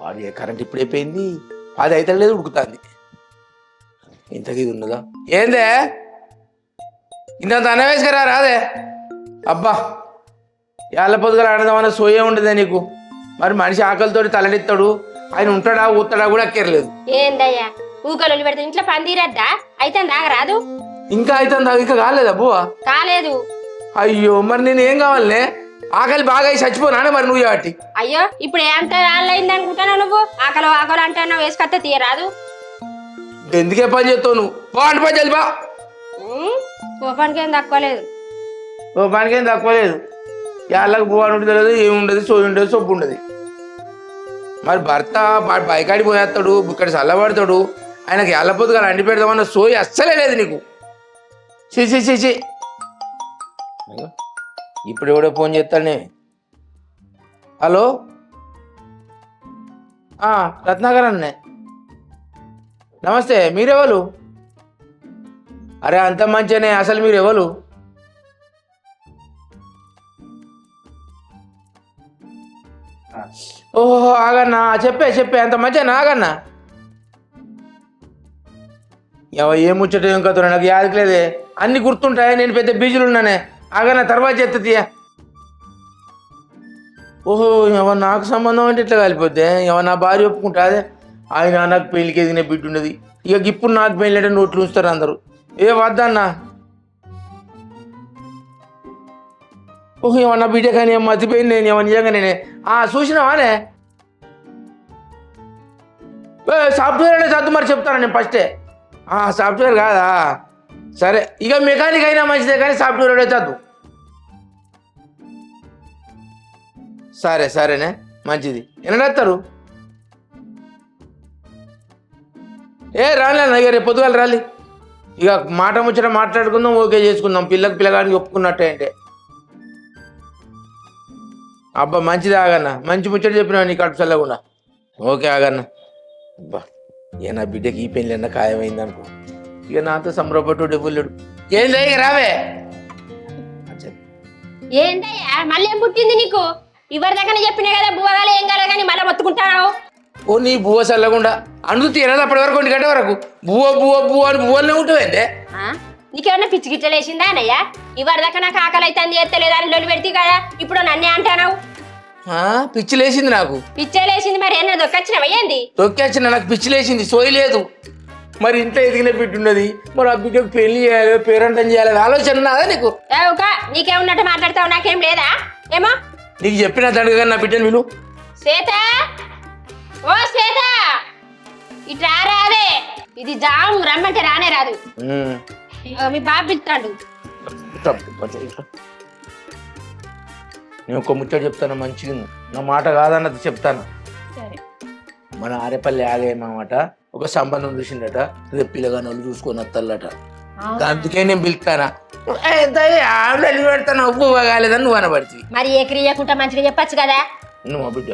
వాడి కరెంట్ ఇప్పుడైపోయింది, అది అయితే లేదు, ఉడుకుతుంది. ఇంతకీ ఇది ఉన్నదా ఏందే? ఇంత అన్న వేసుకురా రాదే. అబ్బా ఏళ్ళ పొద్దుగా ఆడదామన్న సోయే ఉండదే నీకు. మరి మనిషి ఆకలితోటి తలనెత్తాడు, ఆయన ఉంటాడా ఊతాడా కూడా అక్కర్లేదు. ఏందయ్యా ఊకలు పెడితే ఇంట్లో పని తీరద్దా? అయితే రాదు ఇంకా అయితే ఇంకా కాలేదా బువ్వ? కాలేదు. అయ్యో మరి నేను ఏం కావాలనే? ఆకలి బాగా అయి చచ్చిపోనానే మరి నువ్వు కాబట్టి. అయ్యో ఇప్పుడు ఎంత అయింది అనుకుంటున్నావు నువ్వు? ఆకలి ఆకలి అంటున్నావు, వేసుకొస్తే తీయరాదు. ఎందుకే పని చేస్తావు నువ్వు? బాగుంటు పని చేయాలి బా. కోపానికి ఏం తక్కువ లేదు. ఓ పనికేం తక్కువ లేదు. ఏళ్ళకి బువ్వ ఉంటుంది తెలియదు, ఏముండదు, సోయి ఉండదు, సొప్పు ఉండదు. మరి భర్త బైకాడి పోయేస్తాడు, ఇక్కడ చల్లబడతాడు, ఆయనకి ఏళ్ళ పొద్దుగా అండి పెడదామన్న సోయి అస్సలే లేదు నీకు. చీ. ఇప్పుడు ఎవడో ఫోన్ చేస్తానే. హలో రత్నాకర్ అన్నే, నమస్తే. మీరెవరు? అరే అంత మంచిగానే, అసలు మీరెవరు? ఓహో ఆగన్నా, చెప్పే అంత మంచిగా ఆగన్నా. ఏం ముచ్చట ఏం కథ నాకు యాదకి లేదే, అన్ని గుర్తుంటాయి, నేను పెద్ద బీజులు ఉన్నానే. ఆగన్నా తర్వాత చెప్తాయా. ఓహో ఎవరు నాకు సంబంధం అంటే ఇట్లా కలిపోద్దే. ఎవరు నా భార్య ఒప్పుకుంటా? అదే ఆయన నాకు పెళ్ళికి ఎదిగిన బిడ్డ ఉన్నది, ఇక ఇప్పుడు నాకు పెళ్ళి నోట్లు ఉంచుతారు అందరూ. ఏ వద్దన్నా. ఓహో ఏమన్నా బిడ్డ కానీ ఏం మర్చిపోయింది, నేను ఏమన్నా నిజంగా నేనే చూసినావానే. సాఫ్ట్వేర్ అనే చదువు మరి చెప్తాను నేను ఫస్టే. సాఫ్ట్వేర్ కాదా? సరే ఇక మెకానిక్ అయినా మంచిదే కానీ సాఫ్ట్వేర్ అనే చదువు. సరేనే మంచిది. ఎన్నడేస్తారు? రాలే ఇక రేపు పొద్దుగాలు రాలి. ఇక మాట ముచ్చట మాట్లాడుకుందాం, ఓకే చేసుకుందాం. పిల్లగాడికి ఒప్పుకున్నట్టే అంటే. అబ్బా మంచిది ఆగన్న, మంచి ముచ్చట చెప్పినావు నీ కడుపు చల్లకుండా. ఓకే ఆగన్న. అబ్బా ఇక నా బిడ్డకి ఈ పెళ్ళి అన్న ఖాయమైంది అనుకో, ఇక నాతో సంబరపట్టు డబ్బులేడు. ఏంది ఇక రావే. ఏందయ్యా మళ్ళీ ఏం పుట్టింది నీకు? ఇవరి దగ్గర చెప్పినా కదా బువ్వగాలు ఏం కాలే కానీ మళ్ళీ మొత్తుకుంటావు. ఓ నీ బువ్వ చల్లకుండా అందు తీరదు అప్పటి వరకు 1 గంట వరకు బువ్వ అని బువ్వలనే ఉంటుందంటే. నీకేమన్నా పిచ్చి గిట్టలు వేసిందా అన్నయ్య? ఇవరి దాకా నాకు ఆకలి అయితే ఎత్తలేదు అని లొల్లి పెడితే కదా ఇప్పుడు నన్నే అంటావు. పిచ్చిలేసింది నాకు. పిచ్చేలేసింది మరి ఏమన్నా దొక్కొచ్చినవా ఏంది? దొక్కొచ్చిన నాకు పిచ్చిలేసింది, సోయి లేదు. మరి ఇంట్లో ఎదిగిన బిడ్డ ఉన్నది, మరి ఆ బిడ్డకు పెళ్లి చేయాలి, పేరంటం చేయాలి ఆలోచన నాదా నీకు? నీకేమున్నట్టు మాట్లాడతావు, నాకేం లేదా ఏమో? నీకు చెప్పిన తండ్రి నా బిడ్డను విను. శ్వేత, ఓ శ్వేత ఇట్లా రాదే, ఇది జాము రమ్మంటే రానే రాదు. మీ బాబు పిలుస్తాడు. నేను ఒక ముచ్చట చెప్తాను, మంచిగా నా మాట కాదన్నది చెప్తాను. మన ఆరేపల్లి ఆగేయమాట ఒక సంబంధం చూసిండట, రేపు పిల్లగాని వాళ్ళు చూసుకొని వస్తాలట. అందుకే నేను పిలుస్తానా, పెడతాను ఉప్పు కాలేదని నువ్వు అనబడుతుంది. మరి ఏ క్రియకుంటా మంచిగా చెప్పచ్చు కదా నువ్వు బిడ్డ.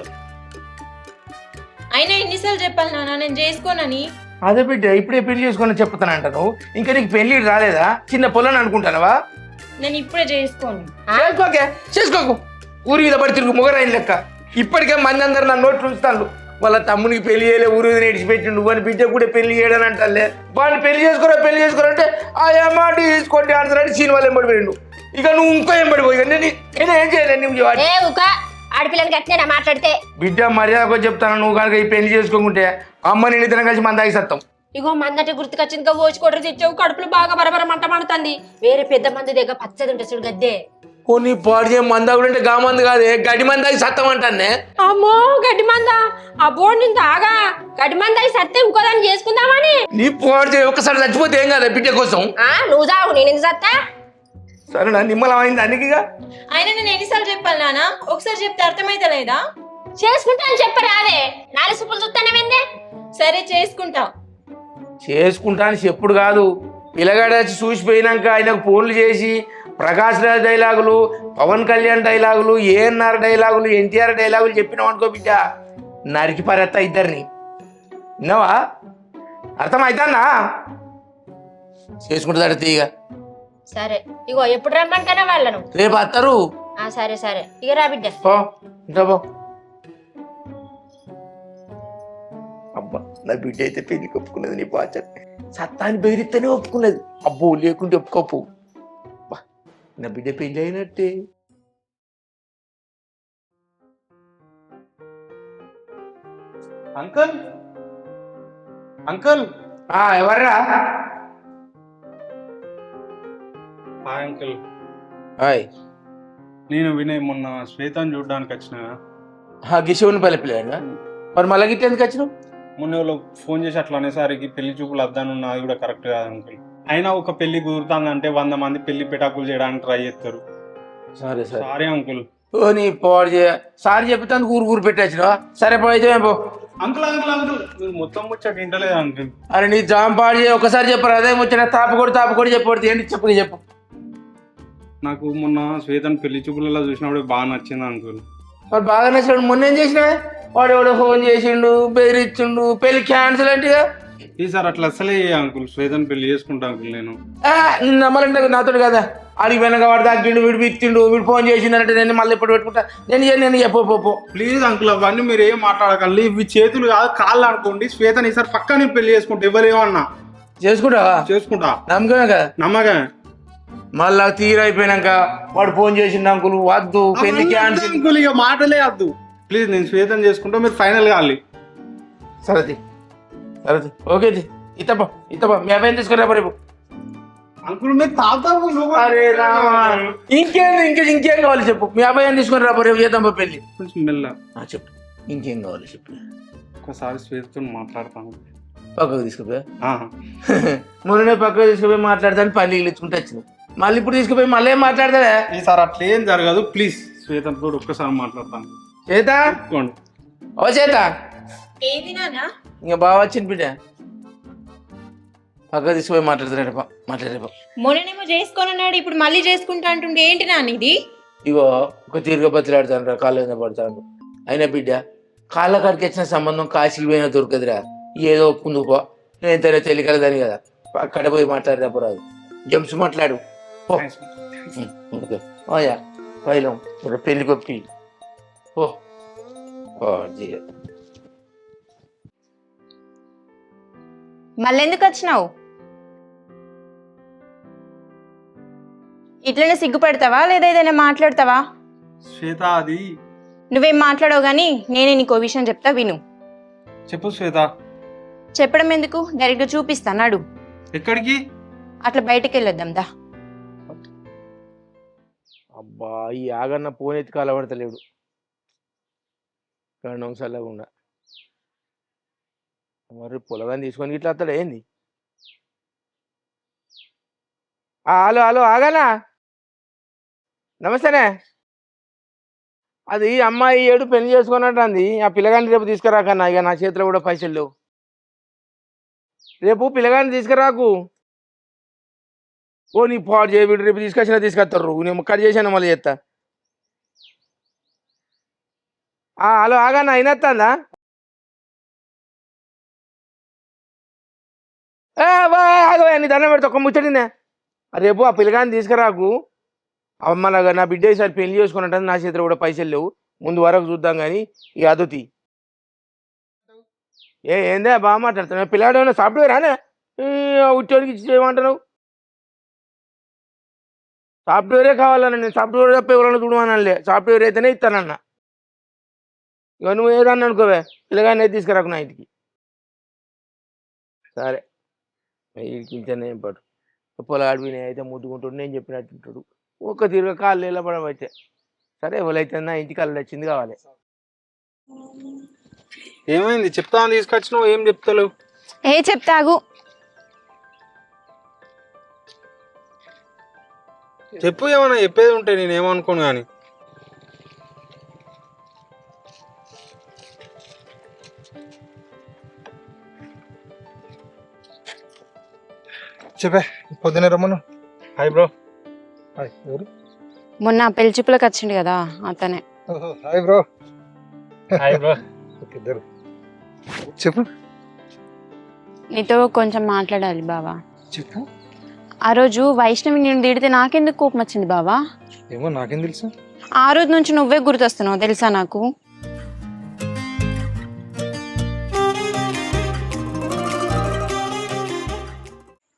అయినా ఎన్నిసార్లు చెప్పాలి నాన్న నేను చేసుకోనని? అదే బిడ్డ ఇప్పుడే పెళ్లి చేసుకొని చెప్తానంట నువ్వు. ఇంకా నీకు పెళ్లి రాలేదా? చిన్న పొలని అనుకుంటానవా? నేను ఇప్పుడే చేసుకోను. చేసుకోకు, ఊరి మీద పడి తిరుగు మొగరాయిన లెక్క. ఇప్పటికే మంది అందరు నా నోట్లు ఉంచుతాను. వాళ్ళ తమ్మునికి పెళ్లి చేయలే, ఊరి మీద నేడిచిపెట్టిండు, వాని బిడ్డ కూడా పెళ్లి చేయడని అంటాలే. వాళ్ళు పెళ్లి చేసుకోరంటే ఆ మాట తీసుకోండి ఆడతారని సీన్ వాళ్ళు ఎంబడిపోయిండు. ఇక నువ్వు ఇంకో ఎంబడిపోయి నేను ఏం చేయలేను. నువ్వు ఆడపిల్లని గట్టినా మాట్లాడితే బిడ్డ మర్యాద చెప్తాను. నువ్వు కనుక ఈ పెళ్లి చేసుకోకుంటే అమ్మ నేను ఇద్దరం కలిసి మందాకి సత్తాం. ఇగో మందంటే గుర్తుకొచ్చింది, ఓచుకోటరు తెచ్చావు, కడుపులో బాగా బరబర మంట మండుతుంది. వేరే పెద్ద మంది దగ్గర పచ్చది ఉంటే చూడు గద్దే. నీ పాడు మందా కూడా అంటే గా మంది కాదే, గడ్డి మందాకి సత్తం అంటానే. అమ్మో గడ్డి మందా? అబ్బో నేను తాగా గడ్డి మందాకి సత్తే ఇంకోదాన్ని చేసుకుందామని. నీ పాడు ఒక్కసారి చచ్చిపోతే ఏం కదా బిడ్డ కోసం? నువ్వు చావు నేను ఎందుకు సత్తా? సరేనా నిమ్మలం అయింది అన్నికిగా. అయినా నేను ఎన్నిసార్లు చెప్పాలి నాన్న? ఒకసారి చెప్తే అర్థమైతే లేదా? చేసుకుంటా అని చెప్పరాదే, 4 సూపులు చూస్తానమేందే? సరే చేసుకుంటా అని చెప్పుడు కాదు, పిల్లగాడ వచ్చి చూసిపోయినాక ఆయనకు ఫోన్లు చేసి ప్రకాష్ రాజ్ డైలాగులు, పవన్ కళ్యాణ్ డైలాగులు, ఏఎన్ఆర్ డైలాగులు, ఎన్టీఆర్ డైలాగులు చెప్పినావు అనుకో బిడ్డ, నరికి పరెత్తా ఇద్దరిని. విన్నావా? అర్థమవుతానా? చేసుకుంటుందట తీగ. సరే ఇగో ఎప్పుడు రమ్మంటానా వాళ్ళను? రేపు వస్తారు. సరే ఇక రా బిడ్డ. నా బిడ్డ అయితే పెళ్లికి ఒప్పుకున్నది నీ బాచ సత్తాన్ని బెదిరిస్తేనే ఒప్పుకున్నది. అబ్బో లేకుంటే ఒప్పుకోపు. నా బిడ్డ పెళ్లి అయినట్టే. అంకుల్ అంకుల్ ఎవర్రా? Hi uncle. హాయ్. నేను వినయ్ మొన్న శ్వేతను చూడడానికి వచ్చిన. గిషవుని పలిపిలేనా? మరి మళ్ళీ గిట్ట ఎందుకు వచ్చినావు? మొన్న వాళ్ళు ఫోన్ చేసి అట్లా అనేసరికి పెళ్లి చూపులు వద్దానున్నా, అది కూడా కరెక్ట్ కాదు అంకుల్. అయినా ఒక పెళ్లి కుదురుతుందంటే 100 మంది పెళ్లి పెటాకులు చేయడానికి ట్రై చేస్తారు. సరే సరే సారీ అంకుల్. ఓ నీ పోడు సారీ చెప్తాను ఊరు పెట్టచ్చినావా? సరే పోయితే పో. అంకుల్ అంకుల్ అంకుల్ మీరు మొత్తం ముచ్చట వింటలేదు అంకుల్. అరే నీ జామ్ పాడు ఒకసారి చెప్పరు అదే ముచ్చట. తాపకొడి చెప్పబడితే ఏంటి చెప్పు చెప్పు. నాకు మొన్న శ్వేతను పెళ్లి చూపులలో చూసినప్పుడు బాగా నచ్చింది అంకుల్. మరి బాగా నచ్చినాడు. మొన్న ఏం చేసినావే? వాడు ఎవడో ఫోన్ చేసిండు, బెదిరించిండు, పెళ్లి క్యాన్సిల్ అంటే ఈసారి అట్లా అసలే అంకుల్ శ్వేతను పెళ్లి చేసుకుంటా అంకుల్. నేను నిన్ను నమ్మాలంటే నాతో కదా. ఆడికి వెనక వాడు తగ్గిండు, వీడు బిత్తిండు, వీడు ఫోన్ చేసిండంటే నేను మళ్ళీ ఎప్పుడు పెట్టుకుంటా. నేను చెప్పు. ప్లీజ్ అంకుల్ అవన్నీ మీరు ఏం మాట్లాడకండి. ఇవి చేతులు కాదు కాళ్ళు అనుకోండి. శ్వేతని ఈసారి పక్కా నేను పెళ్లి చేసుకుంటా. ఎవరేమన్నా చేసుకుంటావా? చేసుకుంటా. నమ్మకమే కదా? నమ్మకమే. మళ్ళా తీరైపోయినాక వాడు ఫోన్ చేసిండు అంకుల్ వద్దు పెళ్లి క్యాన్సిల్. అంకుల్ ఇక మాటలే వద్దు ప్లీజ్. నేను శ్వేతను చేసుకుంటా, మీరు ఫైనల్ కావాలి. సరే ఓకే ఇతప మీ అబ్బాయిని తీసుకురా రేపు. అంకుల్ మీరు తాగుతారు. అరే రామా ఇంకేం కావాలి చెప్పు. మీ అబ్బాయిని తీసుకుని రా రేపు చేద్దాం పెళ్లి. కొంచెం మెల్ల చెప్పు ఇంకేం కావాలి చెప్పు. ఒకసారి శ్వేతతో మాట్లాడతాను. పక్కకు తీసుకుపోయా మొన్ననే పక్కకు తీసుకుపోయి మాట్లాడతాను. పల్లీలు ఇచ్చుకుంటే వచ్చినావు. మళ్ళీ ఇప్పుడు తీసుకుపోయి మళ్ళీ ఏం మాట్లాడతావా? ఈసారి అట్లా ఏం జరగదు ప్లీజ్. శ్వేతతో ఒక్కసారి మాట్లాడతాను. చేత ఓ చేత ఏది నానా? ఇంకా బాగా వచ్చింది బిడ్డ. పక్కకు తీసుకుపోయి మాట్లాడతాడు. మొన్ననేమో చేసుకొనున్నాడు, ఇప్పుడు మళ్ళీ చేసుకుంటా అంటుండే. ఏంటి నాన్న ఇది? ఇగో ఒక తీరుగా బతిలాడుతాను రా, కాళ్ళ మీద పడతాను. అయినా బిడ్డ కాళ్ళ కాడికి వచ్చిన సంబంధం కాశీకి పోయినా దొరకదురా. ఏదో ఒప్పుకుందుకు పో. నేను ఎంతైనా తెలియగలదని కదా. అక్కడ పోయి మాట్లాడరాదు. జంప్స్ మాట్లాడు ఓయా పైలం పెళ్లి కొప్పి ఓ. మళ్ళెందుకు వచ్చినావు? ఇట్లనే సిగ్గుపడతావా లేదా ఏదైనా మాట్లాడతావా? శ్వేత అది నువ్వేం మాట్లాడవు గానీ నేనే నీకో విషయం చెప్తా, విను. చెప్పు శ్వేత. చెప్పడం ఎందుకు, డైరెక్ట్గా చూపిస్తాను. ఎక్కడికి? అట్లా బయటకు వెళ్ళొద్దాం దా. అబ్బా ఈ ఆగన్న ఫోన్ ఎత్తి కాలబడతలేడు. కళ్ళగుండా మరి పొలగాని తీసుకొని ఇట్లా వస్తాడు ఏంది? హలో ఆగానా? నమస్తేనే. అది అమ్మాయి 7 పెళ్లి చేసుకున్నట్టు. ఆ పిల్లగాని రేపు తీసుకురాకన్నా. ఇక నా చేతిలో కూడా పైసలు లేవు. రేపు పిల్లగాని తీసుకురాకు. ఓ నీ పాడు చేయబిడ్డు. రేపు తీసుకొస్తారు. నేను కట్ చేశాను మళ్ళీ చేస్తా. హలో ఆగానా? అయినత్తాందా? ఆగవే నీ దండం పెడతా. ఒక ముచ్చటినే. రేపు ఆ పిల్లగాని తీసుకురాకు. మన నా బిడ్డ ఈసారి పెళ్లి చేసుకున్నట్టు. నా చేతిలో కూడా పైసలు లేవు. ముందు వరకు చూద్దాం కానీ ఈ అదుతి ఏందే బాగా మాట్లాడుతున్నావు. పిల్లాడు ఏమైనా సాఫ్ట్వేర్ అనే ఉద్యోగికి ఇచ్చి చేయమంటున్నావు? సాఫ్ట్వేరే కావాలన్నా. నేను సాఫ్ట్వేర్ తప్ప ఎవరైనా చూడమనలే. సాఫ్ట్వేర్ అయితేనే ఇస్తానన్నా. ఇక నువ్వు ఏదన్నా అనుకోవే. పిల్లగాని అయితే తీసుకురాకు నా ఇంటికి. సరే వీడికి ఇంచనే ఏం పడు. పొలాడు వినయ్ అయితే ముద్దుకుంటాడు. నేను చెప్పినట్టుంటాడు. ఒక్క తిరుగు కాళ్ళు నిలబడం అయితే. సరే ఎవరైతే నా ఇంటికి కళ్ళు వచ్చింది కావాలి. ఏమైంది? చెప్తా అని తీసుకొచ్చినావు, ఏం చెప్తావు? చెప్తాగు. చెప్పు, ఏమన్నా చెప్పేది ఉంటే నేను ఏమనుకోను కానీ. చెప్పే పొద్దునే రమ్మను. Hi bro. హాయ్ ఎవరు? మొన్న పెళ్లి చూపులకు వచ్చిండు కదా అతనే. Hi bro. Hi bro. ఇద్దరు చెప్పు. నీతో కొంచెం మాట్లాడాలి బావా. చెప్పు. ఆ రోజు వైష్ణవి నేను తిడితే నాకెందుకు కోపం వచ్చింది బావా? ఏమో నాకేం తెలుసు. ఆ రోజు నుంచి నువ్వే గుర్తొస్తున్నావు తెలుసా నాకు.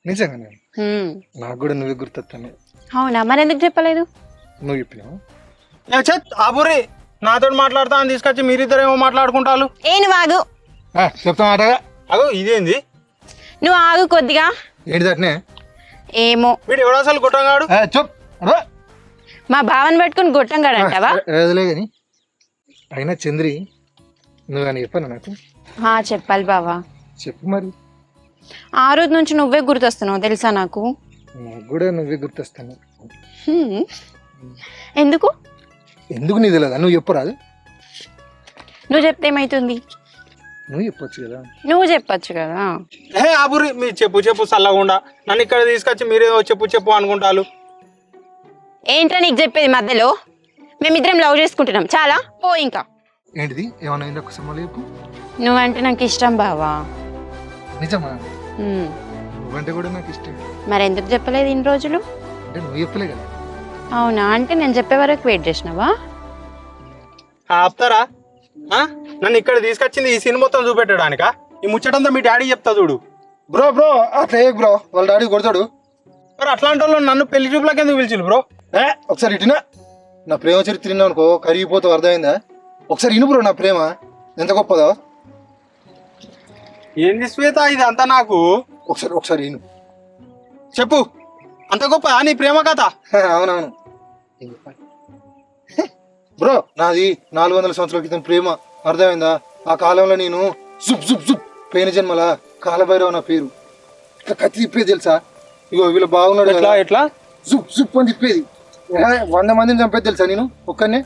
నిజంగానే హ్మ్. నాకు కూడా నువ్వే గుర్తొస్తాను. అవునా, మరి ఎందుకు చెప్పలేదు? నువ్వు చెప్పినావు. ఆబురి నాతో మాట్లాడుతా అని తీసుకొచ్చి మీరిద్దరేమో మాట్లాడుకుంటారు. ఏ నువ్వు ఆగు, చెప్తా మాటగా. అగో ఇదేంది? నువ్వు ఆగు కొద్దిగా. ఏంటి దట్నే? ఏమో వీడు ఎవడో అసలు గుట్టంగాడు. చెప్ మా భావన పట్టుకుని గొట్టంగాడు అంటావా? ఏదలే కానీ అయినా చంద్రి నువ్వు అని చెప్పాను నాకు. చెప్పాలి బావా. చెప్పు మరి. ఆ రోజు నుంచి నువ్వే గుర్తొస్తున్నావు తెలుసా నాకు. నాకు కూడా నువ్వే గుర్తొస్తాను. హ్మ్. ఎందుకు? ఎందుకు నీ తెలియదా? నువ్వు చెప్పరాదు. నువ్వు చెప్తే ఏమైతుంది? నువ్వు చెప్పొచ్చు కదా. నువ్వు చెప్పచ్చు కదా. ఆబురి మీ చెప్పు చల్లకుండా నన్ను ఇక్కడ తీసుకొచ్చి మీరేదో చెప్పు అనుకుంటారు. ఏంట్రా నీకు చెప్పేది మధ్యలో? మేమిద్దరం లవ్ చేసుకుంటున్నాం చాలా, పో ఇంకా. ఏంటిది? ఏమన్నా అయిందా? ఒకసారి మళ్ళీ చెప్పు. నువ్వంటే నాకు ఇష్టం బావా. నిజమా? హ్మ్. నువ్వంటే కూడా నాకు ఇష్టం. మరి ఎందుకు చెప్పలేదు ఇన్ని రోజులు? అంటే నువ్వు చెప్పలే కదా. అవునా, అంటే నేను చెప్పే వరకు వెయిట్ చేసినావా? ఆపుతారా? నన్ను ఇక్కడ తీసుకొచ్చింది ఈ సినిమా మొత్తం చూపెట్టడానికా? ఈ ముచ్చటంతా మీ డాడీ చెప్తా చూడు. బ్రో అట్లా బ్రో, వాళ్ళ డాడీ కొడతాడు. మరి అట్లాంటి వాళ్ళు నన్ను పెళ్లి చూపులకు ఎందుకు పిలిచిరు బ్రో? ఒకసారి ఇటునా. నా ప్రేమ చరిత్ర తిన్నావు అనుకో కరిగిపోతావు, అర్థమైందా? ఒకసారి ఇను బ్రో, నా ప్రేమ ఎంత గొప్పదో. ఏంది శ్వేత ఇది అంతా నాకు? ఒకసారి ఇను. చెప్పు, అంత గొప్ప నీ ప్రేమ కథ? అవునవును బ్రో, నాది 400 సంవత్సరాల క్రితం ప్రేమ, అర్థమైందా? ఆ కాలంలో నేను జుప్ జుప్ జుప్ పోయిన జన్మల కాలభైరవ నా పేరు. ఇట్లా కత్తి తిప్పేది తెలుసా? ఇగో వీళ్ళు బాగున్నాడు ఎట్లా ఎట్లా జుప్ జుప్ అని తిప్పేది. 100 మందిని చంపేది తెలుసా నేను ఒక్కనే.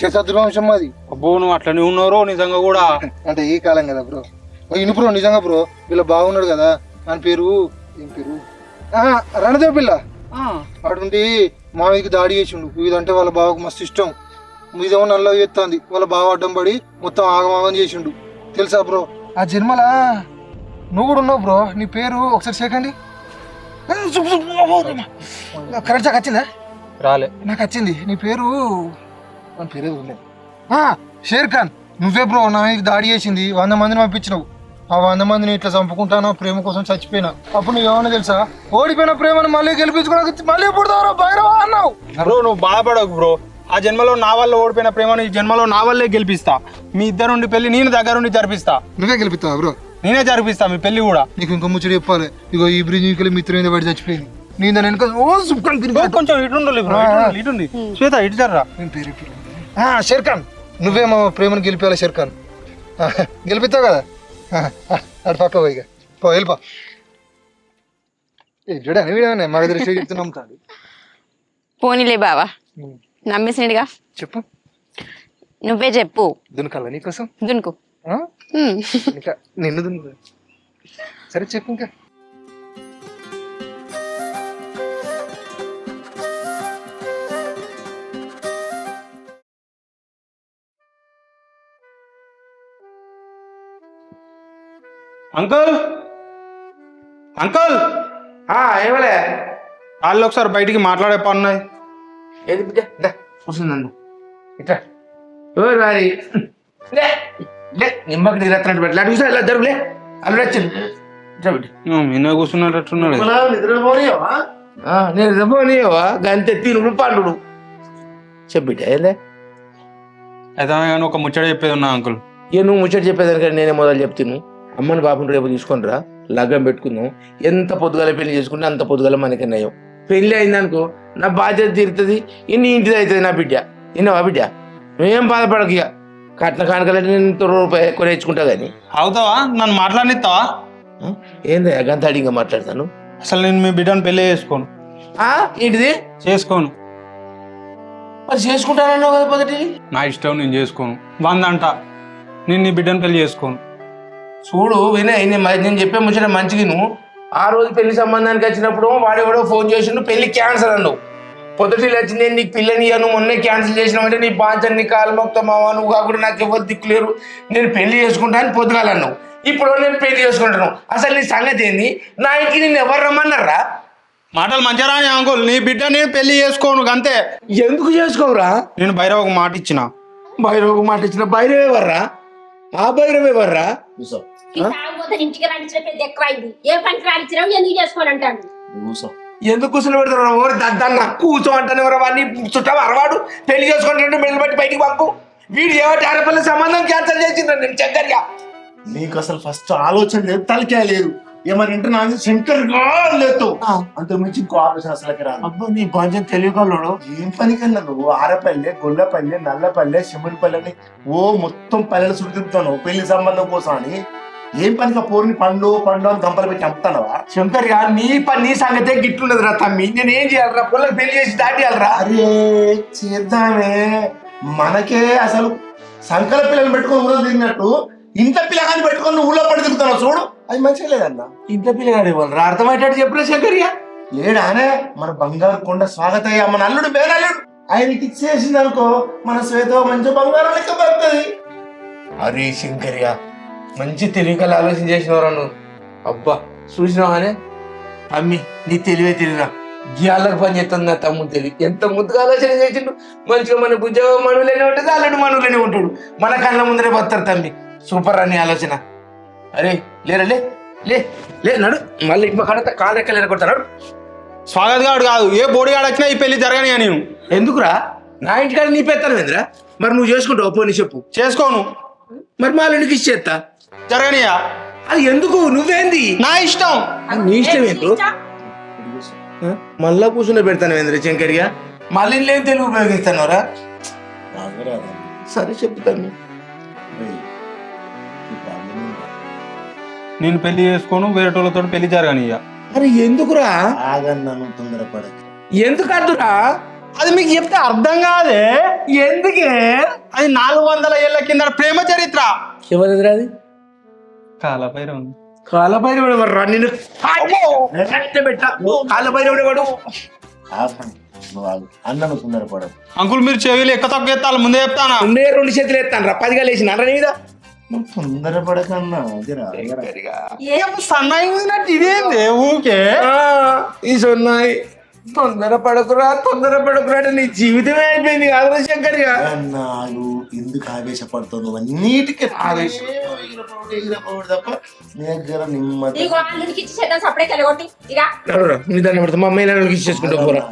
శతాద్రి మాది. అబ్బో నువ్వు అట్లనే ఉన్నారో నిజంగా కూడా. అంటే ఈ కాలం కదా బ్రో. ఇను బ్రో నిజంగా బ్రో, వీళ్ళు బాగున్నాడు కదా. అని పేరు ఏం పేరు? రణదేవ్ పిల్ల. అటువంటి మావిడికి దాడి చేసిండు. ఇదంటే వాళ్ళ బావకు మస్తు ఇష్టం. మీదేమో నల్ల ఎత్తుంది. వాళ్ళ బావ అడ్డం పడి మొత్తం ఆగమాగం చేసిండు తెలుసా బ్రో. ఆ జన్మలా నువ్వు కూడా ఉన్నావు బ్రో. నీ పేరు ఒకసారి సేకండి. కరెక్ట్గా వచ్చిందా? రాలే. నాకు వచ్చింది. నీ పేరు పేరే షేర్ ఖాన్. నువ్వే బ్రో నా మీద దాడి చేసింది. 100 మందిని పంపించినావు. ఆ 100 మందిని ఇట్లా చంపుకుంటాను, ప్రేమ కోసం చచ్చిపోయినా. అప్పుడు నువ్వు ఏమన్నా తెలుసా? ఓడిపోయిన ప్రేమను మళ్ళీ గెలిపించుకోవడానికి మళ్ళీ పుడతావు భైరవా అన్నావు. బ్రో నువ్వు బాధపడకు బ్రో. ఆ జన్మలో నా వల్ల ఓడిపోయిన ప్రేమను ఈ జన్మలో నా వల్లే గెలిపిస్తా. మీ ఇద్దరుండి పెళ్లి నేను దగ్గరుండి జరిపిస్తా. నువ్వే గెలిపిస్తావా బ్రో? నేనే జరిపిస్తా మీ పెళ్లి కూడా. నీకు ఇంకో ముచ్చట చెప్పాలి. ఇగో ఈ బ్రిడ్జ్ మిత్రం మీద పడి చచ్చిపోయింది. నేను దాని వెనక కొంచెం ఇటుండాలి బ్రో, ఇటుండి. శ్వేత ఇటు జర్రా. షేర్ ఖాన్, నువ్వే మా ప్రేమను గెలిపేయాలి షేర్ ఖాన్. గెలిపిస్తావు కదా. అటు పక్క పోయిగా పో, వెళ్ళిపో. చూడండి వీడే మా దగ్గర చెప్తూ నమ్ముతాడు. పోనీలే బావా, నమ్మేసినడుగా. చెప్పు, నువ్వే చెప్పు. దునకాల నీకోసం దునుకు. ఇంకా నిన్ను దున్ను. సరే చెప్పు ఇంకా. అంకుల్ అంకుల్ ఏమలే వాళ్ళు ఒకసారి బయటికి మాట్లాడే పనున్నాయి. ఏది బిడ్డ కూర్చుందండి ఇట్లా ఎవరు మరి నిమ్మకి నీరెత్తినట్టు పెట్టలే. అటు చూసా ఇలా జరుగులే అల్లుడు వచ్చింది. ఇట్లా బిడ్డ నిన్న కూర్చున్నట్టున్నాడు. నిద్రపోనియవా? నేను నిద్రపోనియవా? గంతే తినుడు పండుడు. చెప్పిట ఏందే అయితే కానీ ఒక ముచ్చట చెప్పేది ఉన్నా అంకుల్. నువ్వు ముచ్చట చెప్పేదానికంటే నేనే మొదలు చెప్తాను. అమ్మని బాబుని రేపు తీసుకొని రా, లగ్గం పెట్టుకుందాం. ఎంత పొద్దుగాల పెళ్లి చేసుకుంటే అంత పొద్దుగాల మనకి నయం. పెళ్లి అయిందనుకో నా బాధ్యత తీరుతుంది. నీ ఇంటిది అవుతుంది నా బిడ్డ. విన్నావా బిడ్డ? నువ్వేం బాధపడకు. ఇక కట్న కానుకలంటే నేను ₹100 ఎక్కువ నేర్చుకుంటా కానీ. అవుతావా? నన్ను మాట్లాడిస్తావా? ఏందా గంత అడిగా మాట్లాడతాను? అసలు నేను మీ బిడ్డను పెళ్లి చేసుకోను. ఏంటిది చేసుకోను? మరి చేసుకుంటానన్నావు కదా మొదటి. నా ఇష్టం, నేను చేసుకోను. 100 అంట. నేను నీ బిడ్డను పెళ్లి చేసుకోను. చూడు వినయ్, నేను చెప్పే ముచ్చట మంచిగా నువ్వు. ఆ రోజు పెళ్లి సంబంధానికి వచ్చినప్పుడు వాడు ఎవడో ఫోన్ చేసిండు, పెళ్లి క్యాన్సల్ అన్నావు. పొద్దుటిల్లు వచ్చి నేను నీకు పిల్లని నువ్వు మొన్నే క్యాన్సిల్ చేసినావంటే నీ బాంచని నీ కాలు మొక్తామావా, నువ్వు కాకుండా నాకు ఎవరు దిక్కులేరు, నేను పెళ్లి చేసుకుంటా అని పొద్దుగాలన్నావు. ఇప్పుడు నేను పెళ్లి చేసుకుంటాను. అసలు నీ సంగతి ఏంది? నా ఇంటికి నిన్ను ఎవరు రమ్మన్నారా? మాటలు మంచిగా రాని అంకుల్. నీ బిడ్డని పెళ్లి చేసుకోను అంతే. ఎందుకు చేసుకోవురా? నేను భైరవకు మాట ఇచ్చిన. భైరవకు మాట ఇచ్చిన? భైరవ్ ఎవర్రా? ఆ భైరవ్ ఎవర్రా? పొద్దున ఇంటికి రాణించిన పెద్ద ఎక్కువ అయింది. ఏ పనికి రాణించినావు ఎందుకు చేసుకోని అంటాడు. ఎందుకు కూర్చొని పెడతారు ఓరి దద్దన్న కూర్చో అంటాను వాడిని చుట్టం అరవాడు పెళ్లి చేసుకుంటే మెల్లి బట్టి బయటికి పంపు వీడు ఏమంటే ఆడపిల్ల సంబంధం క్యాన్సల్ చేసిండ్రు నేను చక్కర్గా. నీకు అసలు ఫస్ట్ ఆలోచన లేదు, తలకాయ లేదు. ఏమని అంటే నాకు శంకర్ గా లేదు, అంత మించి ఇంకో ఆలోచన అసలుకి రాదు. అబ్బా నీ కొంచెం తెలియకల్లోడు. ఏం పని కన్నా నువ్వు ఆరపల్లె, గొల్లపల్లె, నల్లపల్లె, శివునిపల్లెని మొత్తం పల్లెలు చుట్టూ తిప్పుతాను పెళ్లి సంబంధం కోసం అని. ఏం పనికి పోరుని పండు అని గంపలు పెట్టి అమ్ముతానవా? శంకర్ గా నీ సంగతే గిట్లున్నది రా తమ్మి. నేనేం చేయాలరా పిల్లలు పెళ్లి చేసి దాటియాలరా? అరే చేద్దామే, మనకే అసలు సంకల పిల్లలు పెట్టుకొని ఊళ్ళో తిరిగినట్టు ఇంత పిల్లగాని పెట్టుకొని ఊళ్ళో పడి తిరుగుతున్నావు చూడు, అది మంచిగా లేదన్నా. ఇంత పిల్లగాడు ఇవ్వాలరా? అర్థమయ్యేటట్టు చెప్పరా శంకర్ గా. లేడానే మన బంగారు కొండ స్వాగతయ్య మన అల్లుడు బేనల్లుడు ఆయనకి ఇచ్చేసింది అనుకో, మన శ్వేత మంచి బంగారం లెక్క పడుతుంది. అరే శంకర్య మంచి తెలివికలు ఆలోచన చేసినవరా నువ్వు. అబ్బా చూసినావానే తమ్మి నీ తెలివే తెలివిరా. గియాలకు పని చేస్తుంది నా తమ్ముడు తెలివి. ఎంత ముద్దుగా ఆలోచన చేసిండు. మంచిగా మన భుజ మనువులేనే ఉంటుంది, అల్లుడు మనువులేనే ఉంటాడు. మన కళ్ళ ముందరే బతారు తమ్మి. సూపర్ అని ఆలోచన. అరే లేరా లే లే లే నడు మళ్ళీ ఇంకో కడత కాలు ఎక్కలేరు కొడతాడు. స్వాగత్ గాడు కాదు, ఏ బోడిగాడు వచ్చినా ఈ పెళ్లి జరగని నేను. ఎందుకురా? నా ఇంటికాడ నీ పెత్తాను ఏంద్రా? మరి నువ్వు చేసుకుంటావు పోనీ చెప్పు. చేసుకోను. మరి మా అల్లుడికి ఇచ్చేస్తా. జరగనియా? అది ఎందుకు? నువ్వేంది? నా ఇష్టం. నీ ఇష్టం ఏంటో మళ్ళా కూర్చుని పెడతాను ఏంద్ర శంకర్గా. మళ్ళీ నేను తెలుగు ఉపయోగిస్తానరా? సరే చెప్తాను. నేను పెళ్లి చేసుకోను, వేరేటోళ్ళతో పెళ్లి జరగనియ్యా. అరే ఎందుకురా? ఆగన్నాను తొందరపడక. ఎందుకు అద్దురా? అది మీకు చెప్తే అర్థం కాదే. ఎందుకే? అది 400 ఏళ్ల కింద ప్రేమ చరిత్ర. ఎవరిదిరా అది? కాలభైరవం. కాలభైరవుడు వర్రా నిన్ను పెట్ట. కాలభైరవుడు వాడు. నువ్వు ఆగు, అన్నను తొందరపడకు. అంకుల్ మీరు చెవిలు ఎక్క తక్కువ ఎత్తాలి, ముందే చెప్తానా. ఉండే 2 చేతులు ఎత్తాను రా, 10గా లేచిన అన్న మీద. నువ్వు తొందరపడకన్నా. సన్నగినట్టు ఇదేంది ఊకే? ఈ సొన్నాయి తొందర పడకురా అంటే నీ జీవితమే అయిపోయింది కాదురా శంకర్గా. అన్నాడు ఎందుకు ఆవేశపడతావు? నువ్వు అన్నిటికీ తప్ప నీ దగ్గర నిమ్మది. నీకు అల్లుడికి ఇచ్చి చేద్దాం సపరేట్ వెళ్ళగొట్టి ఇక నడురా నీ దాన్ని పడతా మా అమ్మాయి నన్ను ఇచ్చేసుకుంటావు పోరా.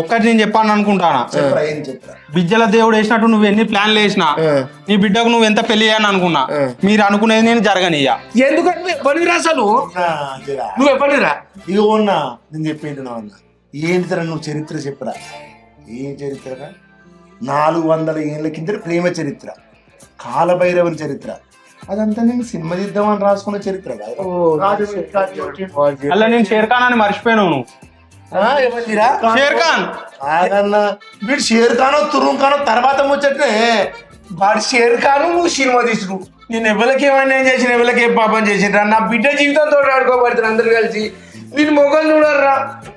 ఒక్కటి నేను చెప్పాను అనుకుంటానా, చెప్పరా ఏం చెప్పరా? బిజ్జల దేవుడు వేసినట్టు నువ్వు ఎన్ని ప్లాన్లు వేసినా నీ బిడ్డకు నువ్వు ఎంత పెళ్లి చేయని అనుకున్నా మీరు అనుకునేది నేను జరగనియ్యా. ఎందుకంటే పనిరా అసలు నువ్వు ఎప్పటిరా? ఇగో ఉన్నా నేను చెప్పేది నా అన్న ఏంటిరా నువ్వు చరిత్ర చెప్పరా. ఏం చరిత్రరా? 400 ఏళ్ళ కింద ప్రేమ చరిత్ర, కాలభైరవుని చరిత్ర, అదంతా నేను సినిమా తీద్దామని రాసుకున్న చరిత్ర అలా నేను షేర్ఖాన్ అని మర్చిపోయాను. నువ్వు ఎవరిరా? షేర్ఖాన్ ఆగన్నా వీడు షేర్ఖానో తురుంఖానో తర్వాత ముచ్చట్నే. వాడు షేర్ ఖాను, నువ్వు సినిమా తీసుడు. నేను ఎవరికి ఏమైనా ఏం చేసిన ఎవరికి ఏం పాపం చేసిండ్రా? నా బిడ్డ జీవితంతో ఆడుకోబడుతున్నా అందరు కలిసి. నేను మొగలు చూడర్రా,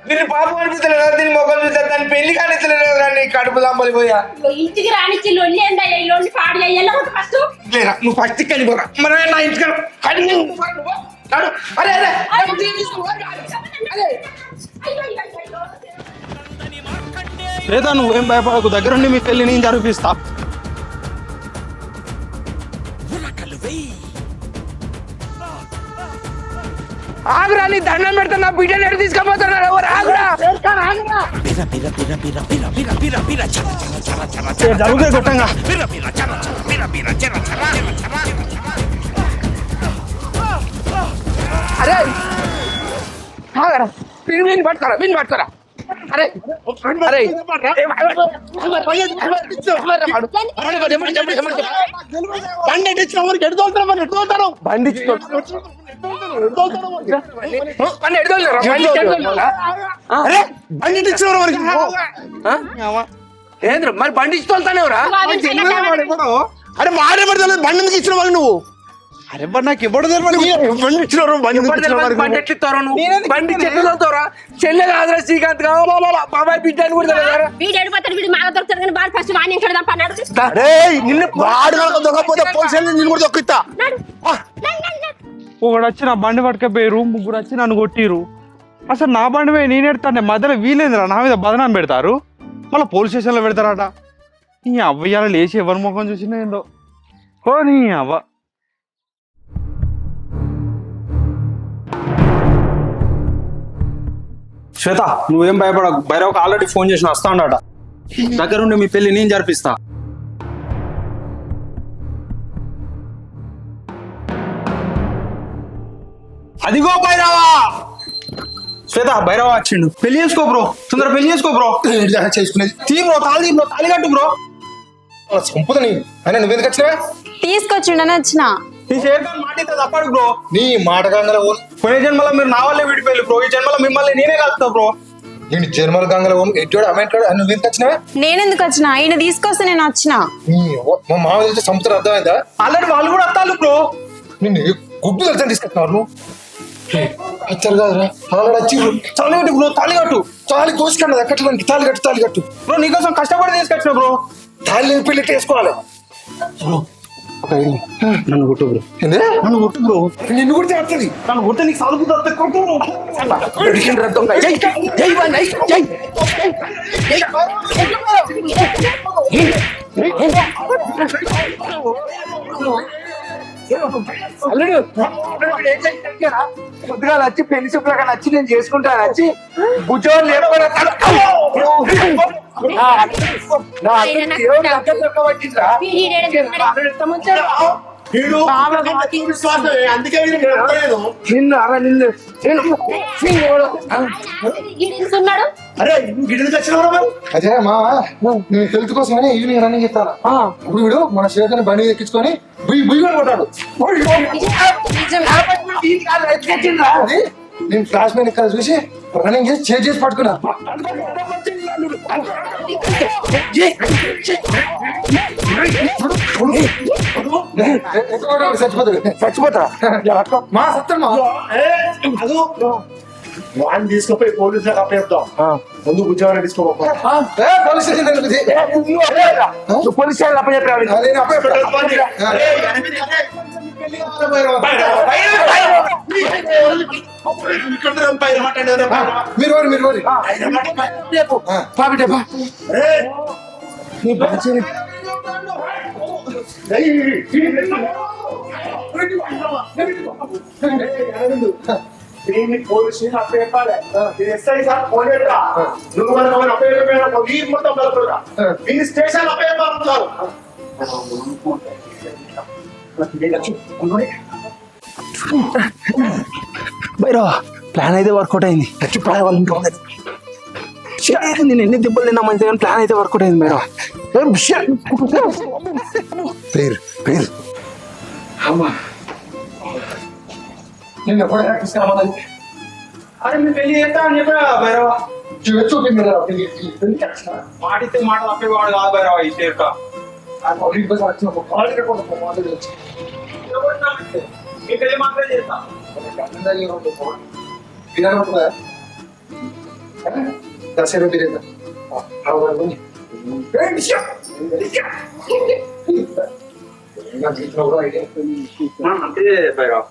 నేను పాపం అనిపిస్తలేదు కదా, నేను మొగలు చూస్తా దాన్ని పెళ్లి కానిస్తలేదు కదా, నీ కడుపు దంపలిపోయా. ఇంటికి రానిచ్చి లొల్లి ఏందయ్యా ఈ లొల్లి పాడు చేయాలి ఫస్ట్. లేరా నువ్వు ఫస్ట్ కలిపోరా మన నా ఇంటికి అరే అరే లేదా నువ్వేం భయపడకు, దగ్గరుండి మీ పెళ్లి నేను జరిపిస్తా. ఆగురా, నీ దండం పెడతా, నా బిడ్డను ఎడు తీసుకుపోతున్నారు ఎవరు? ఆగురా జరుగుతాయి గొట్టంగా. అరే ఆగరా, విని పట్టుకోరా. అరే అరే ఏంద్ర మరి బండి ఇచ్చి తోలుతానేవరా? అరే వాడే పడతాను బండి ఎందుకు ఇచ్చిన వాళ్ళు నువ్వు? అరే నాకు ఎప్పుడు బండి ఇచ్చినారు, బండి ఎట్లిస్తారా నువ్వు? బండి చెట్లుతారా? చెల్లె కాదురా శ్రీకాంత్ బాబాయ్ బిడ్డ అని కూడా తెలియదా? వీడు ఎడిపోతాడు, వీడు మాగా దొరుకుతాడు కానీ బాగా ఫస్ట్ వాడిని ఎక్కడ అన్నాడు. నిన్ను వాడు దొరకపోతే పోలీసులు నిన్ను కూడా దొక్కుతా. ఒకడు వచ్చి నా బండి పట్టుకపోయారు, 3 వచ్చి నన్ను కొట్టిరు. అసలు నా బండి పోయి నేను ఎడతాను, మధ్యలో వీలేందిరా నా మీద బదనాం పెడతారు, మళ్ళీ పోలీస్ స్టేషన్లో పెడతారట. ఈ అవ్వయ్యాల లేచి ఎవరి ముఖం చూసినా ఏందో. ఓ నీ అవ్వ శ్వేత నువ్వేం భయపడకు, భైరవకు ఆల్రెడీ ఫోన్ చేసిన వస్తాడట. దగ్గరుండి మీ పెళ్లి నేను జరిపిస్తా. అదిగో భైరవా. శ్వేత భైరవ వచ్చిండు. పెళ్లి చేసుకో బ్రో, తొందర పెళ్లి చేసుకో బ్రో. చేసుకునేది తీ బ్రో, తాళి బ్రో, తాళి కట్టు బ్రో. చంపుతా నీ అయినా నువ్వెందుకు వచ్చినావా? తీసుకొచ్చిండని వచ్చిన. నీ చేరుతాను మాట అయితే తప్పడు బ్రో. నీ మాట గంగల ఓన్ పోయిన జన్మలో మీరు నా వల్లే విడిపోయి బ్రో, ఈ జన్మలో మిమ్మల్ని నేనే కలుపుతా బ్రో. నేను జర్మల్ గంగల ఓన్ ఎట్టాడు అమ్మాయి నువ్వెందుకు వచ్చినావా? నేనెందుకు వచ్చిన? ఆయన తీసుకొస్తే నేను వచ్చిన. మా మామ తెలిసి చంపుతారు, అర్థమైందా? ఆల్రెడీ వాళ్ళు కూడా వస్తాను బ్రో. నిన్ను గుడ్డు తెలిసి తీసుకొస్తున్నారు నువ్వు. వచ్చారు కదరా ఆల్రెడీ వచ్చి తాళి కట్టు బ్రో, తాళి కట్టు. తాళి కోసుకున్నది కట్టడానికి తాళి కట్టు బ్రో నీకోసం కష్టపడి తీసుకొచ్చిన బ్రో. తాళి పెళ్లి వేసుకోవాలి. నన్ను కొట్టు బ్రో, ఏందే? నన్ను కొట్టు బ్రో. నిన్ను కూడా చేస్తుంది. నన్ను కొట్టే నీకు సాల్పు దొరుకుతుంది, కొట్టు బ్రో. కొద్దిగా వచ్చి పెళ్లి చూపులాగా నచ్చి నేను చేసుకుంటాను వచ్చి భుజం లేకపోతే నిన్ను అలా నిన్ను ఉన్నాడు. అరే నువ్వు గిడికి వచ్చిన అదే మా నేను హెల్త్ కోసమని ఈవినింగ్ రన్నింగ్ ఇస్తాను. ఇప్పుడు వీడు మన శ్వేతని బండి ఎక్కించుకొని బుయ్యి కొట్టాడు. అది నేను ఫ్లాష్ మ్యాన్ ఇక్కడ చూసి రన్నింగ్ చేసి చేసి పట్టుకున్నా. చచ్చిపోతా మా సత్తం మా వాడిని తీసుకుపోయి పోలీసులకు అప్పేద్దాం. ముందు ఉద్యోగాన్ని తీసుకోపో. పోలీస్ స్టేషన్ పోలీస్ స్టేషన్ అప్పచెప్పాలి. మీరు పాపిటేపా పోలీసు అప్పేపాలి. ఎస్ఐ సార్ ఫోన్ చేయరా, నువ్వు మనకు అప్పేపోయినా వీరు మొత్తం కలుపురా. దీని స్టేషన్ అప్పేపాలంటారు. భైరవ ప్లాన్ అయితే వర్కౌట్ అయింది. చచ్చిపోయే వాళ్ళు ఇంకా ఉన్నారు. నేను ఎన్ని దెబ్బలు తిన్నా మంచిగా, ప్లాన్ అయితే వర్కౌట్ అయింది భైరవ. పేరు నిన్న ఎప్పుడైనా తీసుకురావాలి. అరే మీరు పెళ్లి చేస్తా అని చెప్పా భైరవ. చూపింది మాటిస్తే మాట తప్పేవాడు కాదు భైరవ ఈ చేరుక. మీ పెళ్లి మాత్రమే చేస్తా. అంతే భైరవ.